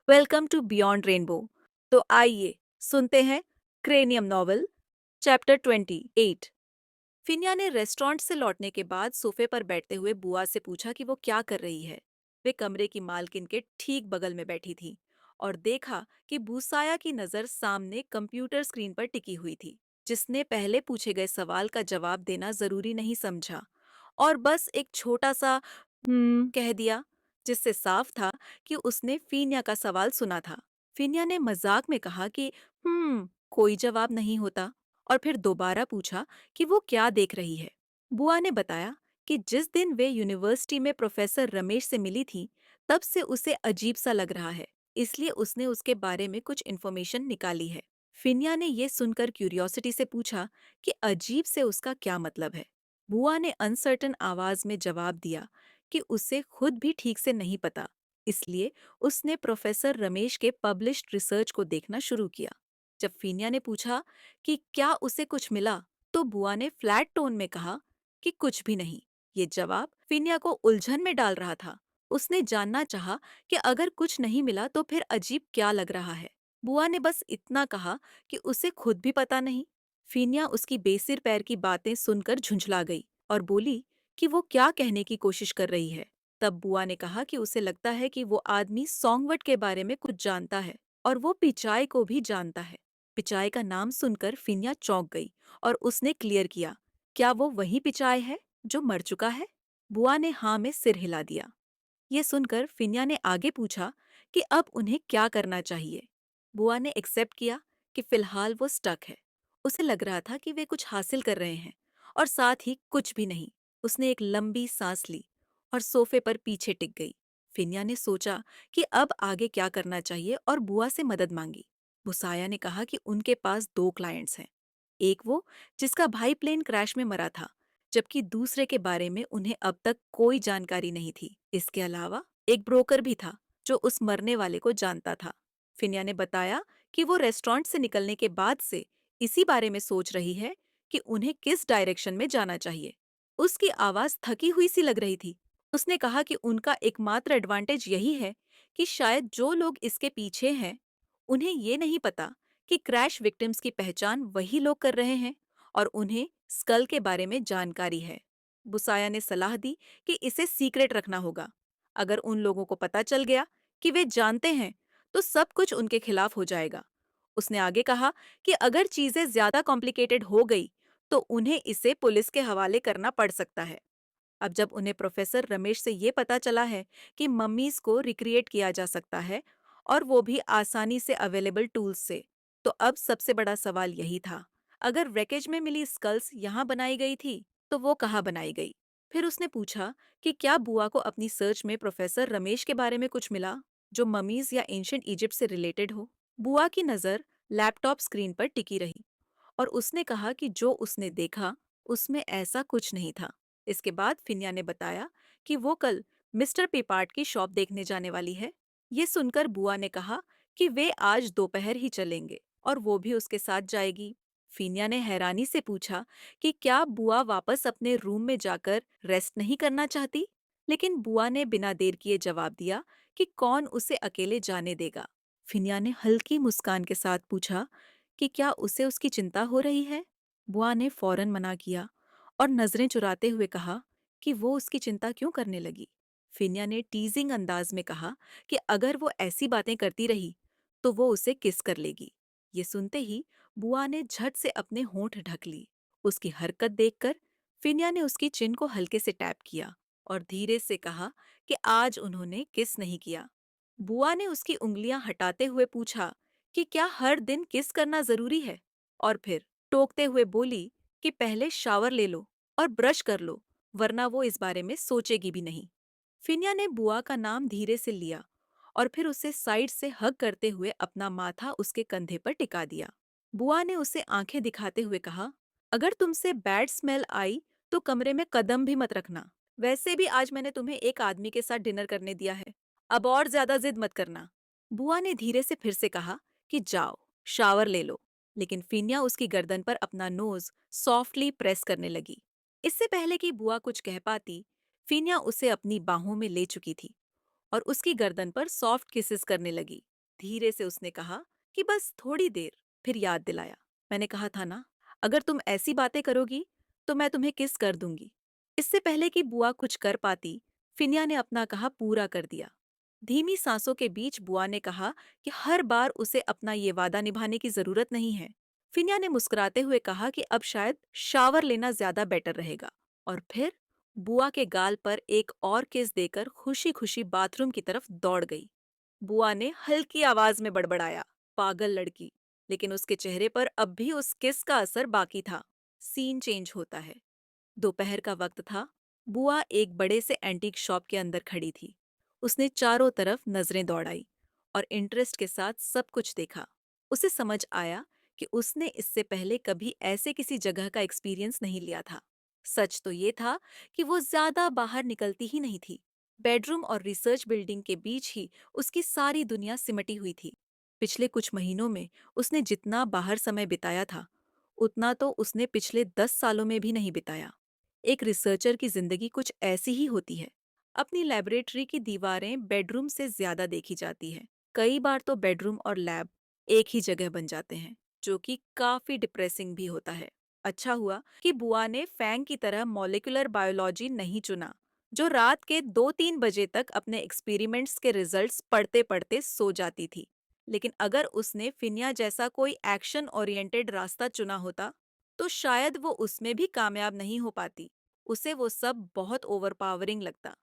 Welcome to beyond rainbow. तो आइए सुनते हैं क्रेनियम नॉवल चैप्टर 28। फिनिया ने रेस्टोरेंट से लौटने के बाद सोफे पर बैठते हुए बुआ से पूछा कि वो क्या कर रही है। वे कमरे की मालकिन के ठीक बगल में बैठी थी और देखा कि भूसाया की नज़र सामने कंप्यूटर स्क्रीन पर टिकी हुई थी, जिसने पहले पूछे गए सवाल का जवाब देना जरूरी नहीं समझा और बस एक छोटा सा कह दिया, जिससे साफ था कि उसने फीनिया का सवाल सुना था। फीनिया ने मजाक में कहा कि कोई जवाब नहीं होता, और फिर दोबारा पूछा कि वो क्या देख रही है। बुआ ने बताया कि जिस दिन वे यूनिवर्सिटी में प्रोफेसर रमेश से मिली थी, तब से उसे अजीब सा लग रहा है, इसलिए उसने उसके बारे में कुछ इन्फॉर्मेशन निकाली है। फिनिया ने ये सुनकर क्यूरियोसिटी से पूछा कि अजीब से उसका क्या मतलब है। बुआ ने अनसर्टन आवाज में जवाब दिया कि उसे खुद भी ठीक से नहीं पता, इसलिए उसने प्रोफेसर रमेश के पब्लिश्ड रिसर्च को देखना शुरू किया। जब फीनिया ने पूछा कि क्या उसे कुछ मिला, तो बुआ ने फ्लैट टोन में कहा कि कुछ भी नहीं। ये जवाब फीनिया को उलझन में डाल रहा था। उसने जानना चाहा कि अगर कुछ नहीं मिला तो फिर अजीब क्या लग रहा है। बुआ ने बस इतना कहा कि उसे खुद भी पता नहीं। फीनिया उसकी बेसिर पैर की बातें सुनकर झुंझला गई और बोली कि वो क्या कहने की कोशिश कर रही है। तब बुआ ने कहा कि उसे लगता है कि वो आदमी सॉन्गवट के बारे में कुछ जानता है और वो पिचाई को भी जानता है। पिचाई का नाम सुनकर फिनिया चौंक गई और उसने क्लियर किया, क्या वो वही पिचाई है जो मर चुका है? बुआ ने हाँ में सिर हिला दिया। ये सुनकर फिनिया ने आगे पूछा कि अब उन्हें क्या करना चाहिए। बुआ ने एक्सेप्ट किया कि फिलहाल वो स्टक है। उसे लग रहा था कि वे कुछ हासिल कर रहे हैं और साथ ही कुछ भी नहीं। उसने एक लंबी सांस ली और सोफे पर पीछे टिक गई। फिनिया ने सोचा कि अब आगे क्या करना चाहिए और बुआ से मदद मांगी। बुसाया ने कहा कि उनके पास दो क्लाइंट्स हैं। एक वो जिसका भाई प्लेन क्रैश में मरा था, जबकि दूसरे के बारे में उन्हें अब तक कोई जानकारी नहीं थी। इसके अलावा एक ब्रोकर भी था जो उस मरने वाले को जानता था। फिनिया ने बताया कि वो रेस्टोरेंट से निकलने के बाद से इसी बारे में सोच रही है कि उन्हें किस डायरेक्शन में जाना चाहिए। उसकी आवाज थकी हुई सी लग रही थी। उसने कहा कि उनका एकमात्र एडवांटेज यही है कि शायद जो लोग इसके पीछे हैं, उन्हें ये नहीं पता कि क्रैश विक्टिम्स की पहचान वही लोग कर रहे हैं और उन्हें स्कल के बारे में जानकारी है। बुसाया ने सलाह दी कि इसे सीक्रेट रखना होगा। अगर उन लोगों को पता चल गया कि वे जानते हैं, तो सब कुछ उनके खिलाफ हो जाएगा। उसने आगे कहा कि अगर चीजें ज्यादा कॉम्प्लिकेटेड हो गई, तो उन्हें इसे पुलिस के हवाले करना पड़ सकता है। अब जब उन्हें प्रोफेसर रमेश से ये पता चला है कि मम्मीज को रिक्रिएट किया जा सकता है, और वो भी आसानी से अवेलेबल टूल्स से, तो अब सबसे बड़ा सवाल यही था, अगर wreckage में मिली स्कल्स यहाँ बनाई गई थी, तो वो कहाँ बनाई गई। फिर उसने पूछा कि क्या बुआ को अपनी सर्च में प्रोफेसर रमेश के बारे में कुछ मिला जो ममीज या एंशियंट इजिप्ट से रिलेटेड हो। बुआ की नज़र लैपटॉप स्क्रीन पर टिकी रही और उसने कहा कि जो उसने देखा उसमें ऐसा कुछ नहीं था। इसके बाद फिनिया ने बताया कि वो कल मिस्टर पेपार्ट की शॉप देखने जाने वाली है। ये सुनकर बुआ ने कहा कि वे आज दोपहर ही चलेंगे और वो भी उसके साथ जाएगी। फिनिया ने हैरानी से पूछा कि क्या बुआ वापस अपने रूम में जाकर रेस्ट नहीं करना चाहती, लेकिन बुआ ने बिना देर किए जवाब दिया कि कौन उसे अकेले जाने देगा। फिनिया ने हल्की मुस्कान के साथ पूछा कि क्या उसे उसकी चिंता हो रही है। बुआ ने फौरन मना किया और नजरें चुराते हुए कहा कि वो उसकी चिंता क्यों करने लगी। फिनिया ने टीजिंग अंदाज में कहा कि अगर वो ऐसी बातें करती रही, तो वो उसे किस कर लेगी। ये सुनते ही बुआ ने झट से अपने होंठ ढक ली। उसकी हरकत देखकर फिनिया ने उसकी चिन को हल्के से टैप किया और धीरे से कहा कि आज उन्होंने किस नहीं किया। बुआ ने उसकी उंगलियां हटाते हुए पूछा कि क्या हर दिन किस करना जरूरी है, और फिर टोकते हुए बोली कि पहले शावर ले लो और ब्रश कर लो, वरना वो इस बारे में सोचेगी भी नहीं। फिनिया ने बुआ का नाम धीरे से लिया और फिर उसे साइड से हग करते हुए अपना माथा उसके कंधे पर टिका दिया। बुआ ने उसे आंखें दिखाते हुए कहा, अगर तुमसे बैड स्मेल आई तो कमरे में कदम भी मत रखना। वैसे भी आज मैंने तुम्हें एक आदमी के साथ डिनर करने दिया है, अब और ज्यादा जिद मत करना। बुआ ने धीरे से फिर से कहा कि जाओ शावर ले लो, लेकिन फिनिया उसकी गर्दन पर अपना नोज सॉफ्टली प्रेस करने लगी। इससे पहले कि बुआ कुछ कह पाती, फिनिया उसे अपनी बाहों में ले चुकी थी और उसकी गर्दन पर सॉफ्ट किसेस करने लगी। धीरे से उसने कहा कि बस थोड़ी देर, फिर याद दिलाया, मैंने कहा था ना, अगर तुम ऐसी बातें करोगी तो मैं तुम्हें किस कर दूंगी। इससे पहले कि बुआ कुछ कर पाती, फिनिया ने अपना कहा पूरा कर दिया। धीमी सांसों के बीच बुआ ने कहा कि हर बार उसे अपना ये वादा निभाने की जरूरत नहीं है। फिनिया ने मुस्कुराते हुए कहा कि अब शायद शावर लेना ज्यादा बेटर रहेगा। और फिर बुआ के गाल पर एक और किस देकर खुशी खुशी बाथरूम की तरफ दौड़ गई। बुआ ने हल्की आवाज में बड़बड़ाया, पागल लड़की। लेकिन उसके चेहरे पर अब भी उस किस का असर बाकी था। सीन चेंज होता है। दोपहर का वक्त था। बुआ एक बड़े से एंटीक शॉप के अंदर खड़ी थी। उसने चारों तरफ नजरें दौड़ाई और इंटरेस्ट के साथ सब कुछ देखा। उसे समझ आया कि उसने इससे पहले कभी ऐसे किसी जगह का एक्सपीरियंस नहीं लिया था। सच तो ये था कि वो ज्यादा बाहर निकलती ही नहीं थी। बेडरूम और रिसर्च बिल्डिंग के बीच ही उसकी सारी दुनिया सिमटी हुई थी। पिछले कुछ महीनों में उसने जितना बाहर समय बिताया था, उतना तो उसने पिछले 10 सालों में भी नहीं बिताया। एक रिसर्चर की जिंदगी कुछ ऐसी ही होती है। अपनी लेबोरेटरी की दीवारें बेडरूम से ज्यादा देखी जाती है। कई बार तो बेडरूम और लैब एक ही जगह बन जाते हैं, जो कि काफी डिप्रेसिंग भी होता है। अच्छा हुआ कि बुआ ने फैंग की तरह मॉलिक्यूलर बायोलॉजी नहीं चुना, जो रात के 2-3 बजे तक अपने एक्सपेरिमेंट्स के रिजल्ट्स पढ़ते पढ़ते सो जाती थी। लेकिन अगर उसने फिनिया जैसा कोई एक्शन ओरिएंटेड रास्ता चुना होता, तो शायद वो उसमें भी कामयाब नहीं हो पाती। उसे वो सब बहुत ओवरपावरिंग लगता।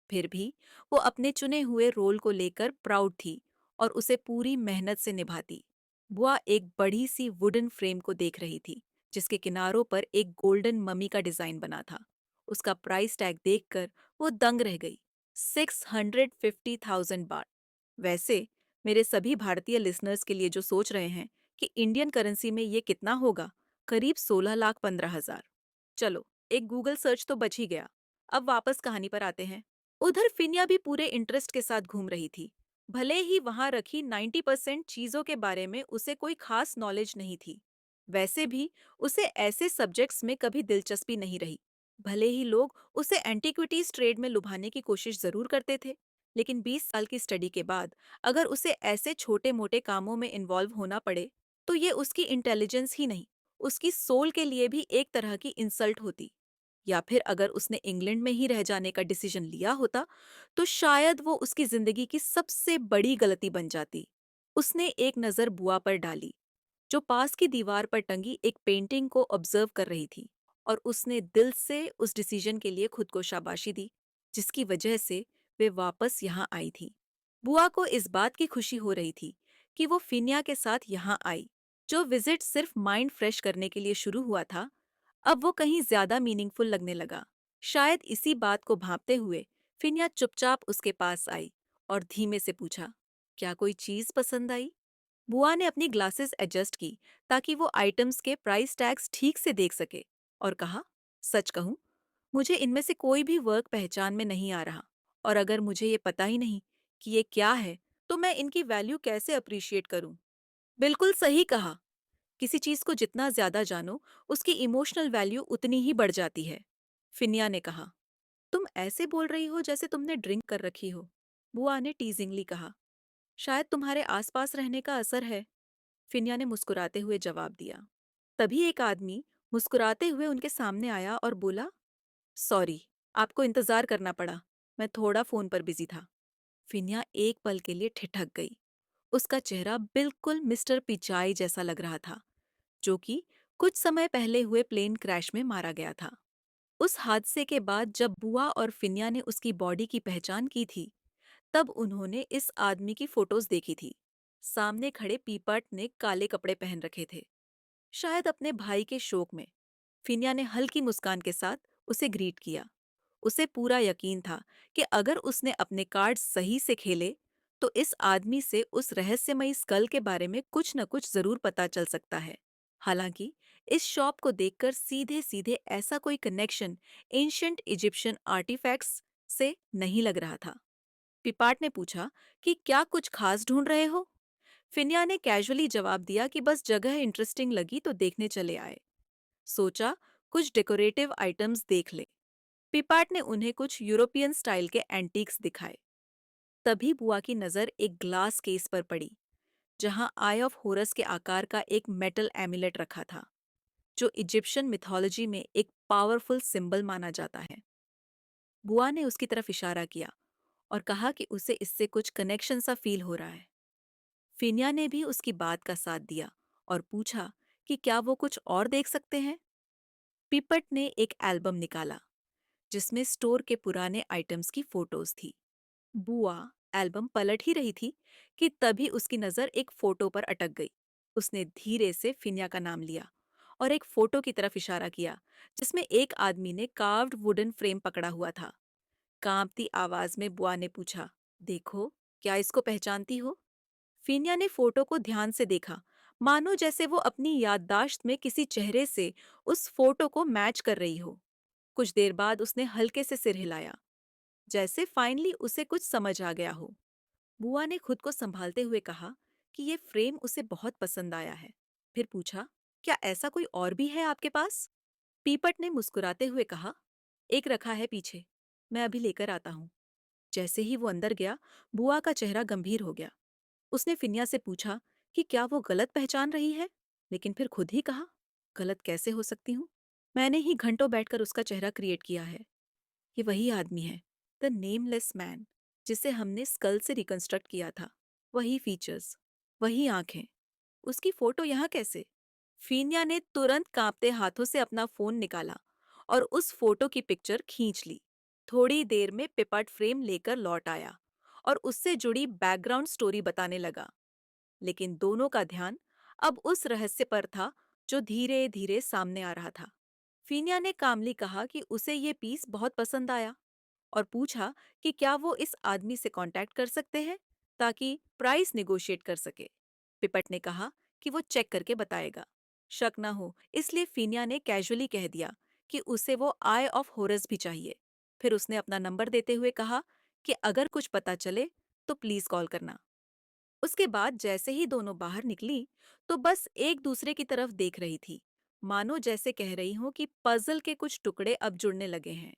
फिर भी वो अपने चुने हुए रोल को लेकर प्राउड थी और उसे पूरी मेहनत से निभाती। बुआ एक बड़ी सी वुडन फ्रेम को देख रही थी, जिसके किनारों पर एक गोल्डन ममी का डिजाइन बना था। उसका प्राइस टैग देखकर वो दंग रह गई। 650,000 बाट। वैसे मेरे सभी भारतीय लिसनर्स के लिए जो सोच रहे हैं कि इंडियन करेंसी में ये कितना होगा, करीब 16,15,000। चलो, एक गूगल सर्च तो बच ही गया। अब वापस कहानी पर आते हैं। उधर फिनिया भी पूरे इंटरेस्ट के साथ घूम रही थी। भले ही वहां रखी 90% चीजों के बारे में उसे कोई खास नॉलेज नहीं थी। वैसे भी उसे ऐसे सब्जेक्ट्स में कभी दिलचस्पी नहीं रही। भले ही लोग उसे एंटीक्विटीज ट्रेड में लुभाने की कोशिश जरूर करते थे, लेकिन 20 साल की स्टडी के बाद अगर उसे ऐसे छोटे मोटे कामों में इन्वॉल्व होना पड़े, तो ये उसकी इंटेलिजेंस ही नहीं, उसकी सोल के लिए भी एक तरह की इंसल्ट होती। या फिर अगर उसने इंग्लैंड में ही रह जाने का डिसीजन लिया होता, तो शायद वो उसकी जिंदगी की सबसे बड़ी गलती बन जाती। उसने एक नजर बुआ पर डाली, जो पास की दीवार पर टंगी एक पेंटिंग को ऑब्जर्व कर रही थी, और उसने दिल से उस डिसीजन के लिए खुद को शाबाशी दी, जिसकी वजह से वे वापस यहाँ आई थी। बुआ को इस बात की खुशी हो रही थी कि वो फिनिया के साथ यहाँ आई। जो विजिट सिर्फ माइंड फ्रेश करने के लिए शुरू हुआ था, अब वो कहीं ज्यादा मीनिंगफुल लगने लगा। शायद इसी बात को भांपते हुए फिनिया चुपचाप उसके पास आई और धीमे से पूछा, क्या कोई चीज पसंद आई? बुआ ने अपनी ग्लासेस एडजस्ट की ताकि वो आइटम्स के प्राइस टैग्स ठीक से देख सके, और कहा, सच कहूं, मुझे इनमें से कोई भी वर्क पहचान में नहीं आ रहा, और अगर मुझे ये पता ही नहीं कि ये क्या है, तो मैं इनकी वैल्यू कैसे अप्रिशिएट करूं? बिल्कुल सही कहा। किसी चीज को जितना ज्यादा जानो, उसकी इमोशनल वैल्यू उतनी ही बढ़ जाती है। फिनिया ने कहा, तुम ऐसे बोल रही हो जैसे तुमने ड्रिंक कर रखी हो। बुआ ने टीजिंगली कहा, शायद तुम्हारे आसपास रहने का असर है। फिनिया ने मुस्कुराते हुए जवाब दिया। तभी एक आदमी मुस्कुराते हुए उनके सामने आया और बोला, सॉरी, आपको इंतजार करना पड़ा, मैं थोड़ा फोन पर बिजी था। फिनिया एक पल के लिए ठिठक गई। उसका चेहरा बिल्कुल मिस्टर पिचाई जैसा लग रहा था, जो कि कुछ समय पहले हुए प्लेन क्रैश में मारा गया था। उस हादसे के बाद जब बुआ और फिनिया ने उसकी बॉडी की पहचान की थी, तब उन्होंने इस आदमी की फोटोज देखी थी। सामने खड़े पीपट ने काले कपड़े पहन रखे थे, शायद अपने भाई के शोक में। फिनिया ने हल्की मुस्कान के साथ उसे ग्रीट किया। उसे पूरा यकीन था कि अगर उसने अपने कार्ड सही से खेले, तो इस आदमी से उस रहस्यमयी स्कल के बारे में कुछ न कुछ जरूर पता चल सकता है। हालांकि इस शॉप को देखकर सीधे सीधे ऐसा कोई कनेक्शन एंशियंट इजिप्शियन आर्टिफैक्ट्स से नहीं लग रहा था। पिपाट ने पूछा कि क्या कुछ खास ढूंढ रहे हो? फिनिया ने कैजुअली जवाब दिया कि बस जगह इंटरेस्टिंग लगी तो देखने चले आए। सोचा कुछ डेकोरेटिव आइटम्स देख ले। पिपाट ने उन्हें कुछ यूरोपियन स्टाइल के एंटीक्स दिखाए। तभी बुआ की नजर एक ग्लास केस पर पड़ी, जहां आई ऑफ होरस के आकार का एक मेटल एमुलेट रखा था, जो इजिप्शियन मिथोलॉजी में एक पावरफुल सिंबल माना जाता है। बुआ ने उसकी तरफ इशारा किया और कहा कि उसे इससे कुछ कनेक्शन सा फील हो रहा है। फिनिया ने भी उसकी बात का साथ दिया और पूछा कि क्या वो कुछ और देख सकते हैं। पिपट ने एक एल्बम निकाला जिसमें स्टोर के पुराने आइटम्स की फोटोज थी। बुआ एल्बम पलट ही रही थी कि तभी उसकी नजर एक फोटो पर अटक गई। उसने धीरे से फिनिया का नाम लिया और एक फोटो की तरफ इशारा किया जिसमें एक आदमी ने कार्व्ड वुडन फ्रेम पकड़ा हुआ था। कांपती आवाज में बुआ ने पूछा, देखो, क्या इसको पहचानती हो? फिनिया ने फोटो को ध्यान से देखा, मानो जैसे वो अपनी याददाश्त में किसी चेहरे से उस फोटो को मैच कर रही हो। कुछ देर बाद उसने हल्के से सिर हिलाया, जैसे फाइनली उसे कुछ समझ आ गया हो। बुआ ने खुद को संभालते हुए कहा कि ये फ्रेम उसे बहुत पसंद आया है। फिर पूछा, क्या ऐसा कोई और भी है आपके पास? पीपट ने मुस्कुराते हुए कहा, एक रखा है पीछे, मैं अभी लेकर आता हूँ। जैसे ही वो अंदर गया, बुआ का चेहरा गंभीर हो गया। उसने फिनिया से पूछा कि क्या वो गलत पहचान रही है, लेकिन फिर खुद ही कहा, गलत कैसे हो सकती हूँ? मैंने ही घंटों बैठकर उसका चेहरा क्रिएट किया है। ये वही आदमी है, द नेमलेस मैन, जिसे हमने स्कल से रिकंस्ट्रक्ट किया था। वही फीचर्स, वही आंखें। उसकी फोटो यहाँ कैसे? फीनिया ने तुरंत कांपते हाथों से अपना फोन निकाला और उस फोटो की पिक्चर खींच ली। थोड़ी देर में पिपट फ्रेम लेकर लौट आया और उससे जुड़ी बैकग्राउंड स्टोरी बताने लगा। लेकिन दोनों का ध्यान अब उस रहस्य पर था जो धीरे धीरे सामने आ रहा था। फीनिया ने कामली कहा कि उसे ये पीस बहुत पसंद आया और पूछा कि क्या वो इस आदमी से कांटेक्ट कर सकते हैं ताकि प्राइस नेगोशिएट कर सके। पिपट ने कहा कि वो चेक करके बताएगा। शक न हो इसलिए फीनिया ने कैजुअली कह दिया कि उसे वो आई ऑफ होरस भी चाहिए। फिर उसने अपना नंबर देते हुए कहा कि अगर कुछ पता चले तो प्लीज कॉल करना। उसके बाद जैसे ही दोनों बाहर निकली तो बस एक दूसरे की तरफ देख रही थी, मानो जैसे कह रही हो कि पजल के कुछ टुकड़े अब जुड़ने लगे हैं।